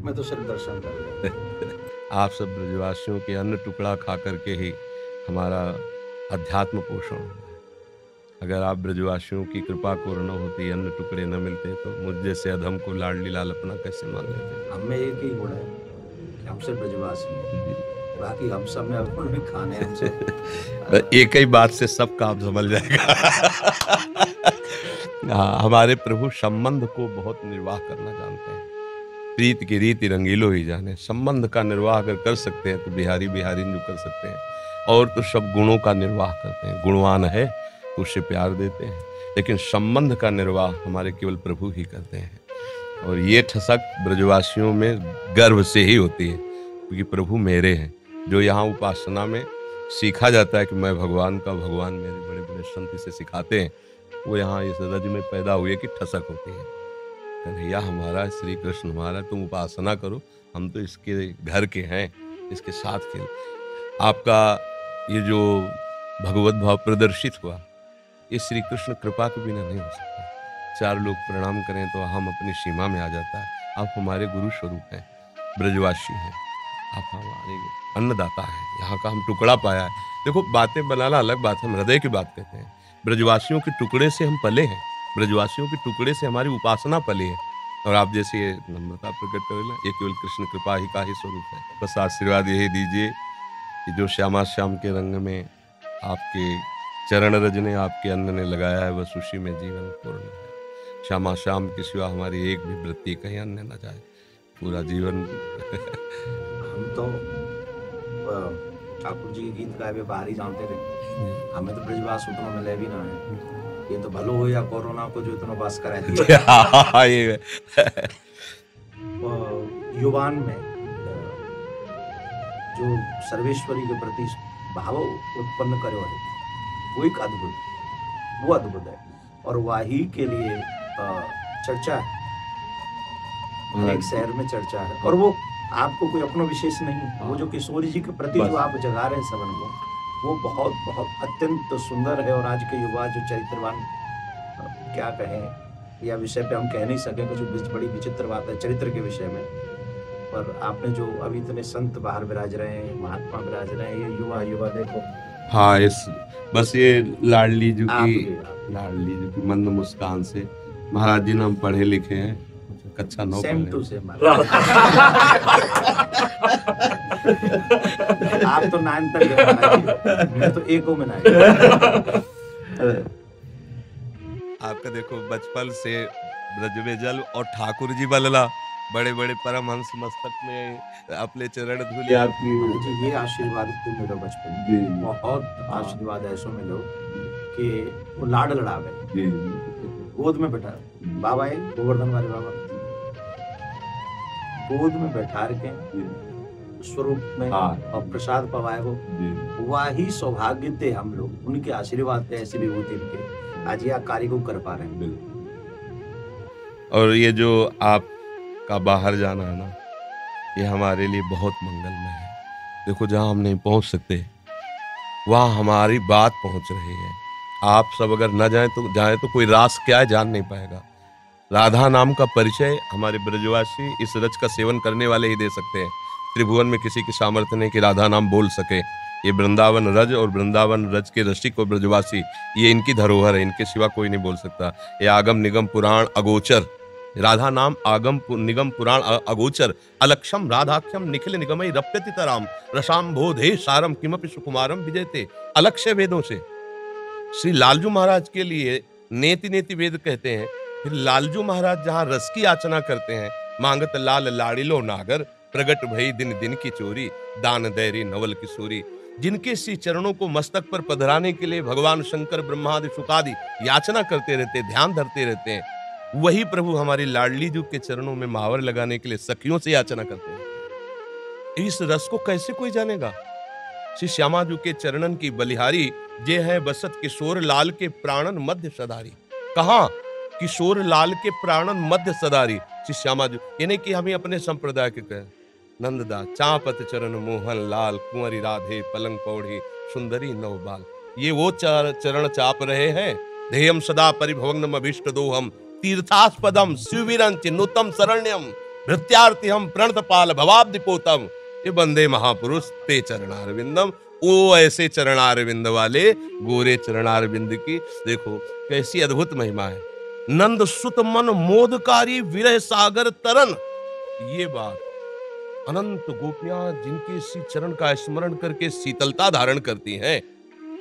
मैं तो सिर्फ दर्शन कर लिया। आप सब ब्रजवासियों के अन्न टुकड़ा खा करके ही हमारा अध्यात्म पोषण हो रहा है। अगर आप ब्रजवासियों की कृपा को न होती, अन्न टुकड़े न मिलते, तो मुझ जैसे अधम को लाडली लाल अपना कैसे मान लेते। हम में एक ही गुण है कि हमसे ब्रजवासी हैं, बाकी हम सब में अब उन्हें खाने हमसे एक ही बात से सब काम समझ जाएगा। हाँ, हमारे प्रभु संबंध को बहुत निर्वाह करना जानते हैं। प्रीत की रीति रंगीलो ही जाने। संबंध का निर्वाह अगर कर सकते हैं तो बिहारी बिहारी जो कर सकते हैं, और तो सब गुणों का निर्वाह करते हैं। गुणवान है तो उससे प्यार देते हैं, लेकिन संबंध का निर्वाह हमारे केवल प्रभु ही करते हैं। और ये ठसक ब्रजवासियों में गर्व से ही होती है, क्योंकि प्रभु मेरे हैं। जो यहाँ उपासना में सीखा जाता है कि मैं भगवान का, भगवान मेरे, बड़े बड़े संत इसे सिखाते हैं, वो यहाँ इस रज में पैदा हुए कि ठसक होती है। कन्हैया हमारा, श्री कृष्ण हमारा, तुम उपासना करो, हम तो इसके घर के हैं, इसके साथ खेल। आपका ये जो भगवत भाव प्रदर्शित हुआ, ये श्री कृष्ण कृपा के बिना नहीं हो सकता। चार लोग प्रणाम करें तो हम अपनी सीमा में आ जाता है। आप हमारे गुरु स्वरूप हैं, ब्रजवासी हैं, आप हमारे अन्नदाता हैं, यहाँ का हम टुकड़ा पाया है। देखो, बातें बनाना अलग बात है, हम हृदय की बात कहते हैं। ब्रजवासियों के टुकड़े से हम पले हैं, ब्रजवासियों के टुकड़े से हमारी उपासना पली है। और आप जैसे ये नम्रता प्रकट करें, ये केवल कृष्ण कृपा ही का ही स्वरूप है। बस आशीर्वाद यही दीजिए कि जो श्यामा श्याम के रंग में आपके चरण रज ने, आपके अन्न ने लगाया है, बस उसी में जीवन पूर्ण है। श्यामा श्याम के सिवा हमारी एक भी वृत्ति कहीं अन्य न जाए, पूरा जीवन। हम तो ठाकुर जी के गीत गाए हुए बाहर ही जानते थे, हमें तो ब्रजवास उतना मिले भी ना है। ये तो भलो हो या कोरोना को जो इतना बास करा दिया। ये युवान में जो सर्वेश्वरी के प्रति भाव उत्पन्न करे वाले, वो एक अद्भुत, वो अद्भुत है। और वाही के लिए चर्चा है, एक शहर में चर्चा है। और वो आपको कोई अपना विशेष नहीं, वो जो किशोरी जी के प्रति जो आप जगा रहे हैं सबन को, वो बहुत बहुत अत्यंत सुंदर है। और आज के युवा जो चरित्रवान, क्या कहें, या विषय पे हम कह नहीं सकें, कुछ बड़ी विचित्र बात है चरित्र के विषय में। पर आपने जो अभी इतने संत बाहर विराज रहे हैं, महात्मा विराज रहे हैं, ये युवा देखो। हाँ, इस बस ये लाडली जी की मंद मुस्कान से, महाराज जी नाम पढ़े लिखे हैं, कक्षा 9 सेम टू सेम। आप तो 9 तक गए, मैं तो 1 में ना। आपका देखो बचपन से ब्रज में जल और ठाकुर जी बलला, बड़े बड़े परमहंस मस्तक में अपने चरण धूले आपकी। ये आशीर्वाद को मिलो बचपन, बहुत आशीर्वाद ऐसा मिलो कि वो लाड लड़ावे, गोद में बैठा बाबा है, गोवर्धन वाले बाबा गोद में बैठा के स्वरूप में और प्रसाद पवाए, वो वही सौभाग्य थे हम लोग, उनके आशीर्वाद थे, ऐसी विभूति के आज यह कार्य को कर पा रहे हैं। और ये जो आपका बाहर जाना है ना, ये हमारे लिए बहुत मंगलमय है। देखो, जहाँ हम नहीं पहुँच सकते वहाँ हमारी बात पहुँच रही है। आप सब अगर न जाए तो कोई रास क्या है जान नहीं पाएगा। राधा नाम का परिचय हमारे ब्रजवासी इस रज का सेवन करने वाले ही दे सकते हैं। त्रिभुवन में किसी की सामर्थ्य नहीं कि राधा नाम बोल सके। ये वृंदावन रज और वृंदावन रज के रसिक और ब्रजवासी, ये इनकी धरोहर है, इनके सिवा कोई नहीं बोल सकता। ये आगम निगम पुराण अगोचर, राधा नाम आगम निगम पुराण अगोचर, अलक्षम राधाख्यम निखिल निगमई रप्यति तराम रसाम बोधे सारम किमपि सुकुमारम विजयते। अलक्ष्य वेदों से श्री लालजू महाराज के लिए नेति नेति वेद कहते हैं। फिर लालजू महाराज जहाँ रस की याचना करते हैं, मांगत लाल लाड़िलो नागर, प्रगट भई दिन दिन की चोरी, दान दैरी नवल किशोरी। जिनके श्री चरणों को मस्तक पर पधराने के लिए भगवान शंकर ब्रह्मादि शुकादि याचना करते रहते, ध्यान धरते रहते हैं, वही प्रभु हमारी लाडली जी के चरणों में महावर लगाने के लिए सखियों से याचना करते हैं। इस रस को कैसे कोई जानेगा? श्री श्यामा जी के चरणन की बलिहारी जे है बसत किशोर लाल के प्राणन मध्य सदारी। कहा किशोर लाल के प्राणन मध्य सदारी श्री श्यामा जी। यानी कि हमें अपने संप्रदाय के कहे नंददा चापत चरण मोहन लाल, कुंवरी राधे पलंग पौड़ी सुंदरी नवबाल। ये वो चरण चाप रहे हैं। ध्येयम सदा परिभवग्नम अभीष्ट दोहम, तीर्थास्पदम शिविरंच नूतम शरण्यम भृत्यार्थी हम प्रणतपाल भवाब्दिपोतम, ये बंदे महापुरुष ते चरणारविंदम। वो ऐसे चरणारविंद वाले गोरे चरणारविंद की देखो कैसी अद्भुत महिमा है। नंद सुत मन मोदकारी विरह सागर तरन, ये बात अनंत गोपियां जिनके श्री चरण का स्मरण करके शीतलता धारण करती हैं,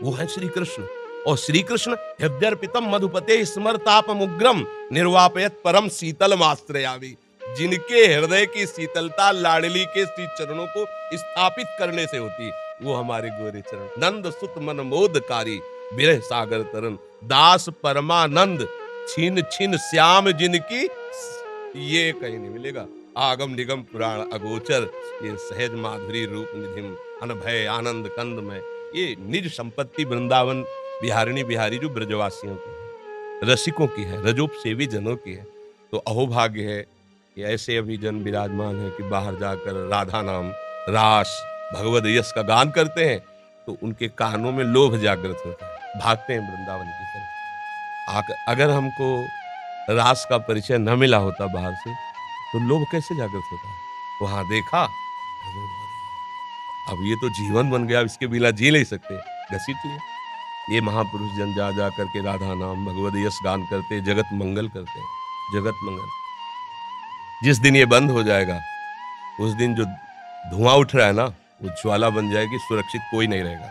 वो है श्री कृष्ण। और श्री कृष्ण हृदयर्पितम मधुपते स्मरतापमुग्रम निर्वापयत परम शीतल आश्रयामि, जिनके हृदय की शीतलता लाडली के श्री चरणों को स्थापित करने से होती, वो हमारे गोरे चरण। नंद सुत मन मोदकारी विरह सागर तरन, दास परमानंद छिन छिन श्याम जिनकी, ये कहीं नहीं मिलेगा। आगम निगम पुराण अगोचर, ये सहज माधुरी रूप निधिम अनभय आनंद कंद में, ये निज संपत्ति वृंदावन बिहारिणी बिहारी जो ब्रजवासियों की है, रसिकों की है, रजोप सेवी जनों की है। तो अहोभाग्य है कि ऐसे अभी जन विराजमान है कि बाहर जाकर राधा नाम रास भगवद यश का गान करते हैं तो उनके कानों में लोभ जागृत होता है, भागते हैं वृंदावन की तरफ। अगर हमको रास का परिचय न मिला होता बाहर से तो लोभ कैसे जागृत होता? वहां देखा, अब ये तो जीवन बन गया, इसके बिना जी नहीं सकते, घसीट लिया। ये महापुरुष जन जा जा करके राधा नाम भगवद यश गान करते, जगत मंगल करते, जगत मंगल। जिस दिन ये बंद हो जाएगा उस दिन जो धुआं उठ रहा है ना, वो ज्वाला बन जाएगी, सुरक्षित कोई नहीं रहेगा।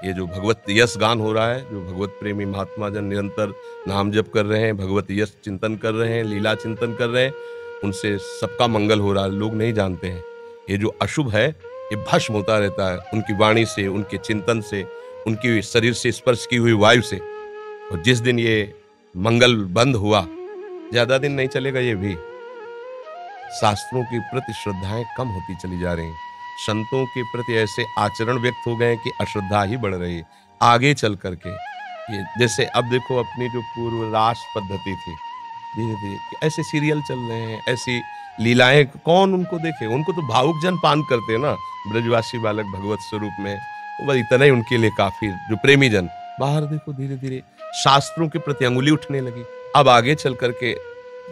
ये जो भगवत यश गान हो रहा है, जो भगवत प्रेमी महात्मा जन निरंतर नाम जप कर रहे हैं, भगवत यश चिंतन कर रहे हैं, लीला चिंतन कर रहे हैं, उनसे सबका मंगल हो रहा है। लोग नहीं जानते हैं ये जो अशुभ है ये भस्म होता रहता है उनकी वाणी से, उनके चिंतन से, उनकी शरीर से स्पर्श की हुई वायु से। और जिस दिन ये मंगल बंद हुआ, ज्यादा दिन नहीं चलेगा, ये भी शास्त्रों के प्रति श्रद्धाएं कम होती चली जा रही हैं, संतों के प्रति ऐसे आचरण व्यक्त हो गए कि अश्रद्धा ही बढ़ रही है आगे चल करके। ये जैसे अब देखो अपनी जो पूर्व रास पद्धति थी, धीरे धीरे ऐसे सीरियल चल रहे हैं, ऐसी लीलाएं, कौन उनको देखे? उनको तो भावुक जन पान करते हैं ना, ब्रजवासी बालक भगवत स्वरूप में, वो बस इतना ही उनके लिए काफी। जो प्रेमी जन बाहर देखो धीरे धीरे शास्त्रों के प्रति अंगुली उठने लगी। अब आगे चल करके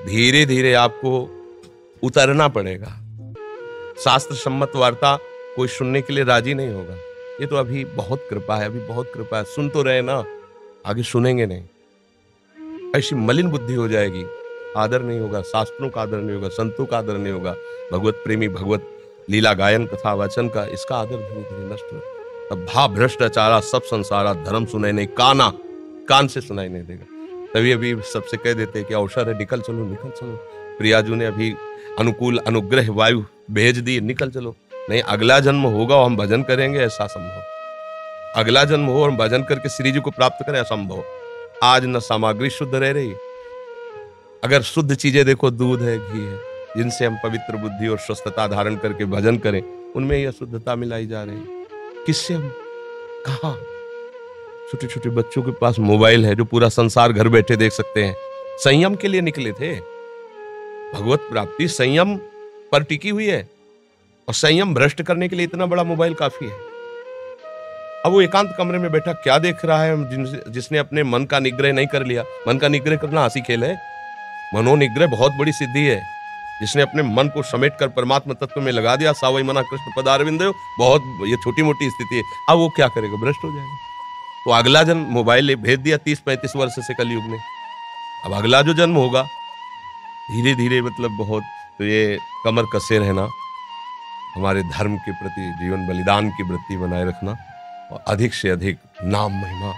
धीरे धीरे आपको उतरना पड़ेगा, शास्त्र सम्मत वार्ता कोई सुनने के लिए राजी नहीं होगा। ये तो अभी बहुत कृपा है, अभी बहुत कृपा है, सुन तो रहे ना, आगे सुनेंगे नहीं। ऐसी मलिन बुद्धि हो जाएगी, आदर नहीं होगा, शास्त्रों का आदर नहीं होगा, संतों का आदर नहीं होगा, भगवत प्रेमी भगवत लीला गायन कथा वाचन का, इसका आदर धीरे धीरे नष्ट हो। तब भा भ्रष्टाचारा सब संसारा धर्म सुनाई नहीं, कान से सुनाई नहीं देगा। तभी अभी सबसे कह देते हैं कि अवसर है, निकल चलो निकल चलो। प्रियाजू ने अभी अनुकूल अनुग्रह वायु भेज दी, निकल चलो। नहीं, अगला जन्म होगा और हम भजन करेंगे, ऐसा संभव। अगला जन्म हो और हम भजन करके श्री जी को प्राप्त करें, असंभव। आज न सामग्री शुद्ध रह रही, अगर शुद्ध चीजें देखो, दूध है, घी है, जिनसे हम पवित्र बुद्धि और स्वस्थता धारण करके भजन करें, उनमें यह शुद्धता मिलाई जा रही है। किससे हम कहा? छोटे छोटे बच्चों के पास मोबाइल है जो पूरा संसार घर बैठे देख सकते हैं। संयम के लिए निकले थे, भगवत प्राप्ति संयम पर टिकी हुई है, और संयम भ्रष्ट करने के लिए इतना बड़ा मोबाइल काफी है। अब वो एकांत कमरे में बैठा क्या देख रहा है? जिसने अपने मन का निग्रह नहीं कर लिया। मन का निग्रह करना हंसी खेल है, मनोनिग्रह बहुत बड़ी सिद्धि है। जिसने अपने मन को समेट कर परमात्मा तत्व में लगा दिया, सावई मना कृष्ण पदारविंद, बहुत ये छोटी मोटी स्थिति है। अब वो क्या करेगा? भ्रष्ट हो जाएगा। तो अगला जन्म मोबाइल भेज दिया 30-35 वर्ष से कलयुग ने। अब अगला जो जन्म होगा धीरे धीरे मतलब बहुत, तो ये कमर कसे रहना, हमारे धर्म के प्रति जीवन बलिदान की वृत्ति बनाए रखना, और अधिक से अधिक नाम महिमा,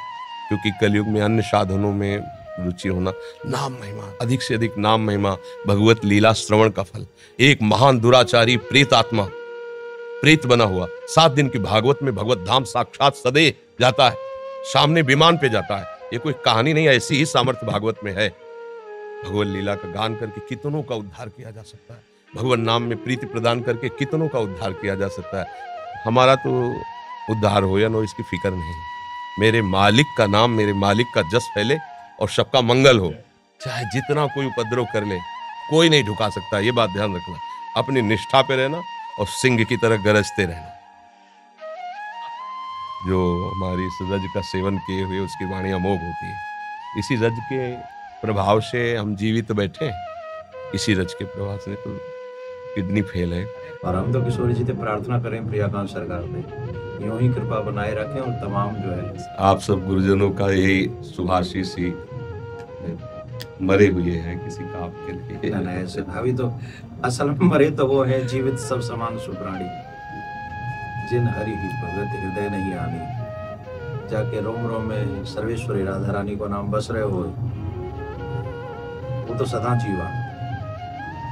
क्योंकि कलयुग में अन्य साधनों में रुचि होना, नाम महिमा, अधिक से अधिक नाम महिमा, भगवत लीला श्रवण का फल। एक महान दुराचारी प्रेत आत्मा, प्रेत बना हुआ 7 दिन की भागवत में भगवत धाम साक्षात सदैव जाता है, सामने विमान पे जाता है। ये कोई कहानी नहीं है, ऐसी ही सामर्थ्य भागवत में है। भगवत लीला का गान करके कितनों का उद्धार किया जा सकता है, भगवान नाम में प्रीति प्रदान करके कितनों का उद्धार किया जा सकता है। हमारा तो उद्धार हो या न हो इसकी फिक्र नहीं, मेरे मालिक का नाम, मेरे मालिक का जस फैले और सबका मंगल हो। चाहे जितना कोई उपद्रव कर ले, कोई नहीं झुका सकता। ये बात ध्यान रखना, अपनी निष्ठा पे रहना और सिंह की तरह गरजते रहना। जो हमारी इस रज का सेवन किए हुए उसकी वाणी अमोघ होती है। इसी रज के प्रभाव से हम जीवित बैठे हैं, इसी रज के प्रभाव से। तो किडनी फेल है। और हम तो किशोरी जी से प्रार्थना करें प्रियाकांत सरकार से यूं ही कृपा बनाए रखें और तमाम जो है आप सब गुरुजनों का यही शुभाशीष ही मरे हुए हैं किसी काम के लिए। ना ऐसे अभी तो असल में मरे तो वो है जीवित सब समान सुप्राणी, जिन हरि ही भगत हृदय नहीं आनी, जाके रोम रोम में सर्वेश्वरी राधा रानी को नाम बस रहे हो, वो तो सदा जीवा।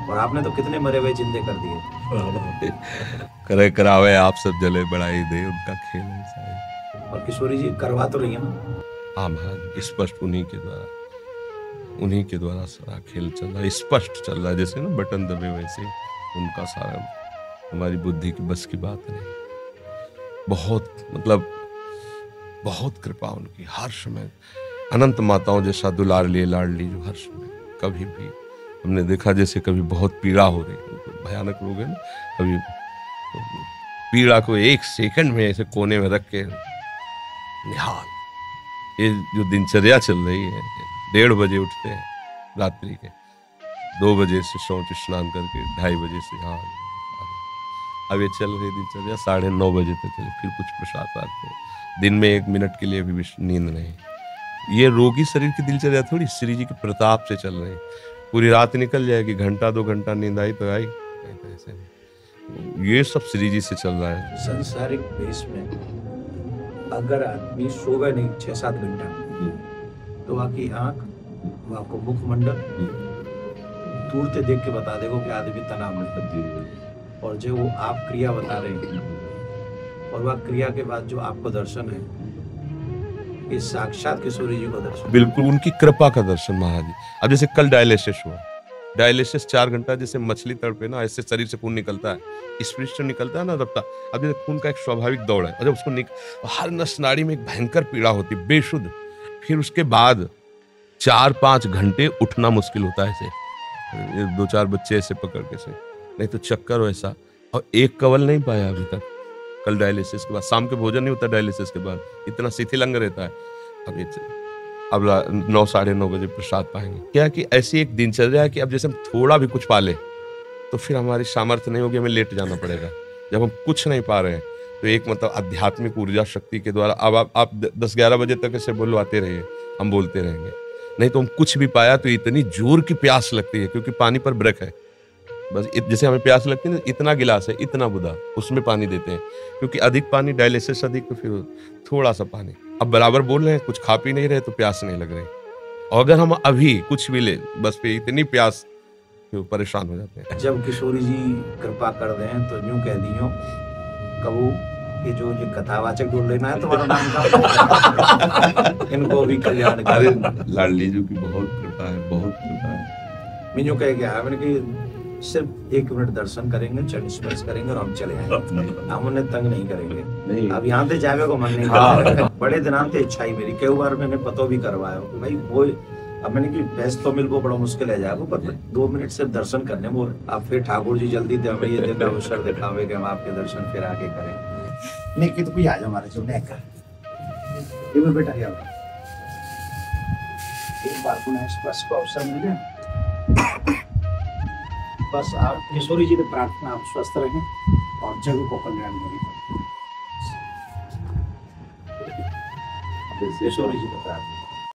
और आपने तो कितने मरे हुए जिंदे कर दिए। करे करावे आप सब जले बढ़ाई दे, उनका खेल ऐसा है। और किशोरी जी करवा तो रही है ना। हाँ महाराज, स्पष्ट उन्हीं के द्वारा सारा खेल चल रहा है, स्पष्ट चल रहा है, जैसे ना बटन दबे वैसे उनका सारा, हमारी बुद्धि की बस की बात नहीं। बहुत मतलब बहुत कृपा उनकी, हर समय अनंत माताओं जैसा दुलार लिए लाडली जो हर समय कभी भी हमने देखा, जैसे कभी बहुत पीड़ा हो रही, भयानक लोग हैं ना, कभी पीड़ा को एक सेकंड में ऐसे कोने में रख के निहाल। ये जो दिनचर्या चल रही है, 1:30 बजे उठते हैं रात्रि के, 2 बजे से शौच स्नान करके 2:30 बजे से यहाँ अब ये चल रही दिनचर्या 9:30 बजे तक चले, फिर कुछ प्रसाद पाते हैं, दिन में 1 मिनट के लिए भी नींद नहीं। ये रोगी शरीर की दिनचर्या थोड़ी, श्री जी के प्रताप से चल रही है। पूरी रात निकल जाएगी, घंटा 2 घंटा नींद आई तो आई, नहीं तो ऐसे नहीं। ये सब श्री जी से चल रहा है। संसारिक बेस में अगर आदमी सोवे नहीं 6-7 घंटा, तो आपकी आंख, वो आपको मुखमंडल दूर से देख के बता देगा कि आदमी तनाव में है। और जो वो आप क्रिया बता रहे हैं, और वह क्रिया के बाद जो आपको दर्शन है, ये साक्षात किशोरी जी को दर्शन, बिल्कुल उनकी कृपा का दर्शन महाराज जी। अब जैसे कल डायलिसिस हुआ, डायलिसिस 4 घंटा, जैसे मछली तड़पे ना ऐसे शरीर से खून निकलता है, स्प्रिट से निकलता है ना रफ्ता। अब जैसे खून का एक स्वाभाविक दौड़ है, और जब उसको हर नस नाड़ी में एक भयंकर पीड़ा होती है, बेशुद्ध। फिर उसके बाद 4-5 घंटे उठना मुश्किल होता है, ऐसे 2-4 बच्चे ऐसे पकड़ के से, नहीं तो चक्कर वैसा, और एक कवल नहीं पाया अभी तक। कल डायलिसिस के बाद शाम के भोजन नहीं होता, डायलिसिस के बाद इतना शिथिल अंग रहता है। अब 9-9:30 बजे प्रसाद पाएंगे। क्या कि ऐसी एक दिनचर्या है कि अब जैसे हम थोड़ा भी कुछ पा ले तो फिर हमारी सामर्थ्य नहीं होगी, हमें लेट जाना पड़ेगा। जब हम कुछ नहीं पा रहे हैं तो एक मतलब आध्यात्मिक ऊर्जा शक्ति के द्वारा अब आप 10-11 बजे तक ऐसे बुलवाते रहिए, हम बोलते रहेंगे। नहीं तो हम कुछ भी पाया तो इतनी जोर की प्यास लगती है, क्योंकि पानी पर ब्रेक है। बस जैसे हमें प्यास लगती है ना, इतना गिलास है, इतना बुदा, उसमें पानी देते हैं, क्योंकि अधिक पानी, डायलिसिस अधिक, तो फिर थोड़ा सा पानी। अब बराबर बोल रहे हैं, कुछ खा पी नहीं रहे तो प्यास नहीं लग रही। और अगर हम अभी कुछ भी ले, बस पे इतनी प्यास, परेशान हो जाते हैं। जब किशोरी जी कृपा कर दें तो यूं कह दियो कबू ये जो ये कथावाचक ढूंढ लेना है तुम्हारा नाम का इनको भी कल्याण अरे कर। लाडली जी की बहुत कृपा है, बहुत कृपा है। मैं यूं कह गया मैंने कि सिर्फ 1 मिनट दर्शन करेंगे, चरण स्पर्श करेंगे और हम चले आएंगे, हम उन्हें तंग नहीं करेंगे। नहीं। अब यहाँ से जावे को मन नहीं करता। बड़े दिनांत से इच्छा ही मेरी, कई बार मैंने पतो भी करवाया भाई वो, अब मैंने कि बेस्ट तो मिल को बड़ा मुश्किल है जाएगा, पर 2 मिनट सिर्फ दर्शन करने वो। अब फिर ठाकुर जी जल्दी दे हमें ये दिन का अवसर दिखावे कि हम आपके दर्शन फिर आके करें। नहीं कि तो कोई आ जाओ हमारे जो नेक ये भी बेटा यार, एक बार पुनः स्पर्श को अवसर मिले, बस आप किशोरी जी ने प्रार्थना, आप स्वस्थ रहें और जग को कल्याण करें। किशोरी जी का प्रार्थना।